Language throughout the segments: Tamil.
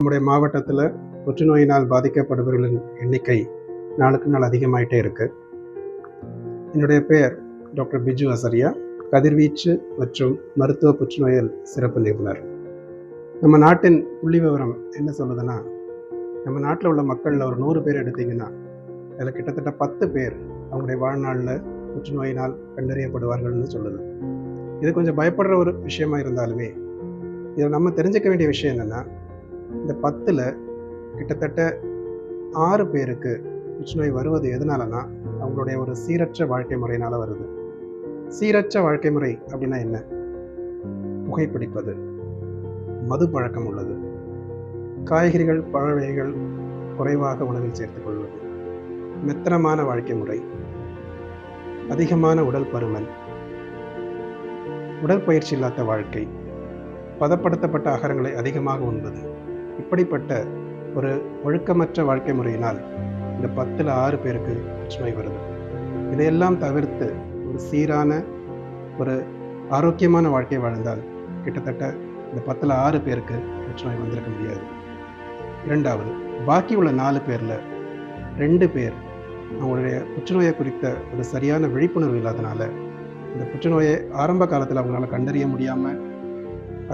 நம்முடைய மாவட்டத்தில் புற்றுநோயினால் பாதிக்கப்படுபவர்களின் எண்ணிக்கை நாளுக்கு நாள் அதிகமாயிட்டே இருக்கு. என்னுடைய பெயர் டாக்டர் பிஜு அசரியா, கதிர்வீச்சு மற்றும் மருத்துவ புற்றுநோயல் சிறப்பு நிபுணர். நம்ம நாட்டின் புள்ளி விவரம் என்ன சொல்லுதுன்னா, நம்ம நாட்டில் உள்ள மக்களில் ஒரு 100 பேர் எடுத்தீங்கன்னா அதில் கிட்டத்தட்ட 10 பேர் அவங்களுடைய வாழ்நாளில் புற்றுநோயினால் கண்டறியப்படுவார்கள்னு சொல்லுது. இது கொஞ்சம் பயப்படுற ஒரு விஷயமா இருந்தாலுமே, இதில் நம்ம தெரிஞ்சுக்க வேண்டிய விஷயம் என்னென்னா, இந்த 10ல் கிட்டத்தட்ட 6 பேருக்கு புற்றுநோய் வருவது எதனாலனா அவங்களுடைய ஒரு சீரற்ற வாழ்க்கை முறையினால வருது. சீரற்ற வாழ்க்கை முறை அப்படின்னா என்ன? புகைப்பிடிப்பது, மது பழக்கம் உள்ளது, காய்கறிகள் பழ வகைகள் குறைவாக உணவில் சேர்த்துக் கொள்வது, மெத்தனமான வாழ்க்கை முறை, அதிகமான உடல் பருமன், உடற்பயிற்சி இல்லாத வாழ்க்கை, பதப்படுத்தப்பட்ட ஆகாரங்களை அதிகமாக உண்பது, இப்படிப்பட்ட ஒரு ஒழுக்கமற்ற வாழ்க்கை முறையினால் இந்த 10ல் 6 பேருக்கு புற்றுநோய் வருது. இதையெல்லாம் தவிர்த்து ஒரு சீரான ஒரு ஆரோக்கியமான வாழ்க்கை வாழ்ந்தால் கிட்டத்தட்ட இந்த 10ல் 6 பேருக்கு புற்றுநோய் வந்திருக்க முடியாது. இரண்டாவது, பாக்கி உள்ள 4 பேரில் 2 பேர் அவங்களுடைய புற்றுநோயை குறித்த ஒரு சரியான விழிப்புணர்வு இல்லாதனால இந்த புற்றுநோயை ஆரம்ப காலத்தில் அவங்களால கண்டறிய முடியாமல்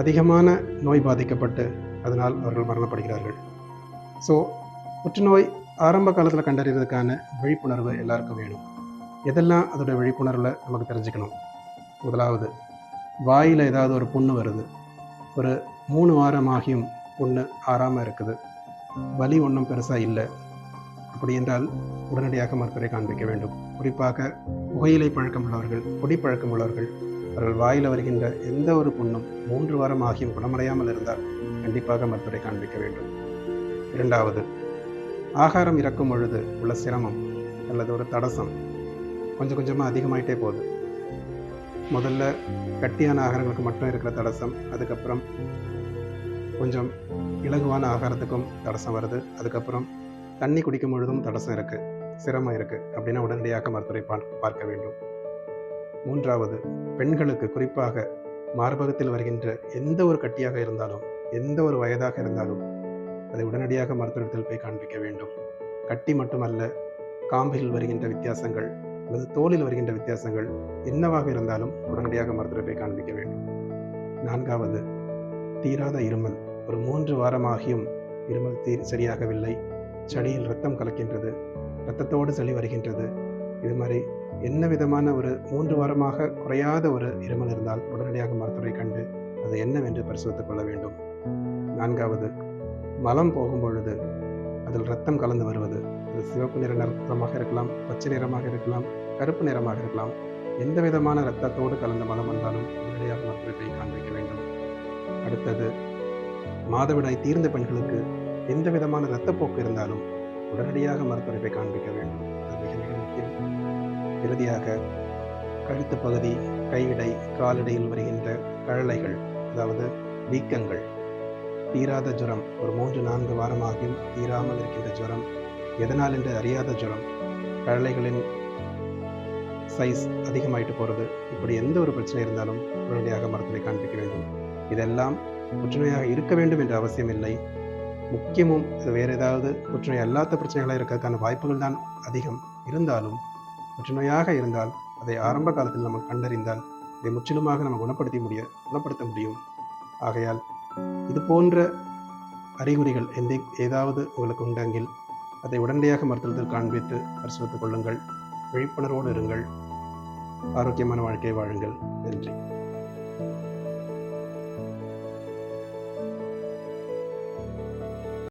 அதிகமான நோய் பாதிக்கப்பட்டு அதனால் அவர்கள் மரணப்படுகிறார்கள். ஸோ புற்றுநோய் ஆரம்ப காலத்தில் கண்டறிகிறதுக்கான விழிப்புணர்வு எல்லாருக்கும் வேணும். எதெல்லாம் அதோட விழிப்புணர்வில் நமக்கு தெரிஞ்சுக்கணும்? முதலாவது, வாயில் ஏதாவது ஒரு புண்ணு வருது, ஒரு 3 வாரமாகியும் புண்ணு ஆறாமல் இருக்குது, வலி ஒன்றும் பெருசாக இல்லை, அப்படி என்றால் உடனடியாக மருத்துவரை காண்பிக்க வேண்டும். குறிப்பாக புகையிலை பழக்கம் உள்ளவர்கள், பொடி பழக்கம் உள்ளவர்கள், அவர்கள் வாயில் வருகின்ற எந்த ஒரு புண்ணும் 3 வாரம் ஆகியும் குணமடையாமல் இருந்தால் கண்டிப்பாக மருத்துவரை காண்பிக்க வேண்டும். இரண்டாவது, ஆகாரம் இறக்கும் பொழுது உள்ள சிரமம் அல்லது ஒரு தடசம் கொஞ்சம் கொஞ்சமாக அதிகமாயிட்டே போகுது. முதல்ல கட்டியான ஆகாரங்களுக்கு மட்டும் இருக்கிற தடசம், அதுக்கப்புறம் கொஞ்சம் இலகுவான ஆகாரத்துக்கும் தடசம் வருது, அதுக்கப்புறம் தண்ணி குடிக்கும் பொழுதும் தடசம் இருக்குது, சிரமம் இருக்குது. அப்படின்னா உடனடியாக மருத்துவரை பார்க்க வேண்டும். மூன்றாவது, பெண்களுக்கு குறிப்பாக மார்பகத்தில் வருகின்ற எந்த ஒரு கட்டியாக இருந்தாலும், எந்த ஒரு வயதாக இருந்தாலும் அதை உடனடியாக மருத்துவத்தில் போய் காண்பிக்க வேண்டும். கட்டி மட்டுமல்ல, காம்பில் வருகின்ற வித்தியாசங்கள் அல்லது தோலில் வருகின்ற வித்தியாசங்கள் என்னவாக இருந்தாலும் உடனடியாக மருத்துவரை போய் காண்பிக்க வேண்டும். நான்காவது, தீராத இருமல், ஒரு 3 வாரமாகியும் இருமல் சரியாகவில்லை, சளியில் ரத்தம் கலக்கின்றது, இரத்தத்தோடு சளி வருகின்றது, இது மாதிரி என்ன விதமான ஒரு 3 வாரமாக குறையாத ஒரு இருமல் இருந்தால் உடனடியாக மருத்துவரை கண்டு அது என்னவென்று பரிசோதித்துக் கொள்ள வேண்டும். நான்காவது, மலம் போகும் பொழுது அதில் ரத்தம் கலந்து வருவது, அது சிவப்பு நிற ரத்தமாக இருக்கலாம், பச்சை நிறமாக இருக்கலாம், கருப்பு நிறமாக இருக்கலாம், எந்த விதமான இரத்தத்தோடு கலந்த மலம் வந்தாலும் உடனடியாக மருத்துவரை காண்பிக்க வேண்டும். அடுத்தது, மாதவிடாய் தீர்ந்த பெண்களுக்கு எந்த விதமான இரத்தப்போக்கு இருந்தாலும் உடனடியாக மருத்துவரை காண்பிக்க வேண்டும். அது மிக மிக முக்கியம். இறுதியாக, கழுத்து பகுதி, கையிடை, காலிடையில் வருகின்ற கழலைகள், அதாவது வீக்கங்கள், தீராத ஜுரம், ஒரு 3-4 வாரமாகியும் தீராமல் இருக்கின்ற ஜுரம், எதனால் என்று அறியாத ஜுரம், கழலைகளின் சைஸ் அதிகமாயிட்டு போகிறது, இப்படி எந்த ஒரு பிரச்சனை இருந்தாலும் உடனடியாக மருத்துவரை காண்பிக்க வேண்டும். இதெல்லாம் புற்றுநோயாக இருக்க வேண்டும் என்ற அவசியம் இல்லை. முக்கியமும் இது வேறு ஏதாவது புற்றுநோய் அல்லாத பிரச்சனைகளாக இருக்கிறதுக்கான வாய்ப்புகள் தான் அதிகம். இருந்தாலும் புற்றுநோயாக இருந்தால் அதை ஆரம்ப காலத்தில் நம்ம கண்டறிந்தால் இதை முற்றிலுமாக நம்ம குணப்படுத்த முடியும். ஆகையால் இது போன்ற அறிகுறிகள் ஏதாவது உங்களுக்கு உண்டெங்கில் அதை உடனடியாக மருத்துவத்தில் காண்பித்து பரிசோதித்துக் கொள்ளுங்கள். விழிப்புணர்வோடு இருங்கள். ஆரோக்கியமான வாழ்க்கையை வாழுங்கள். நன்றி.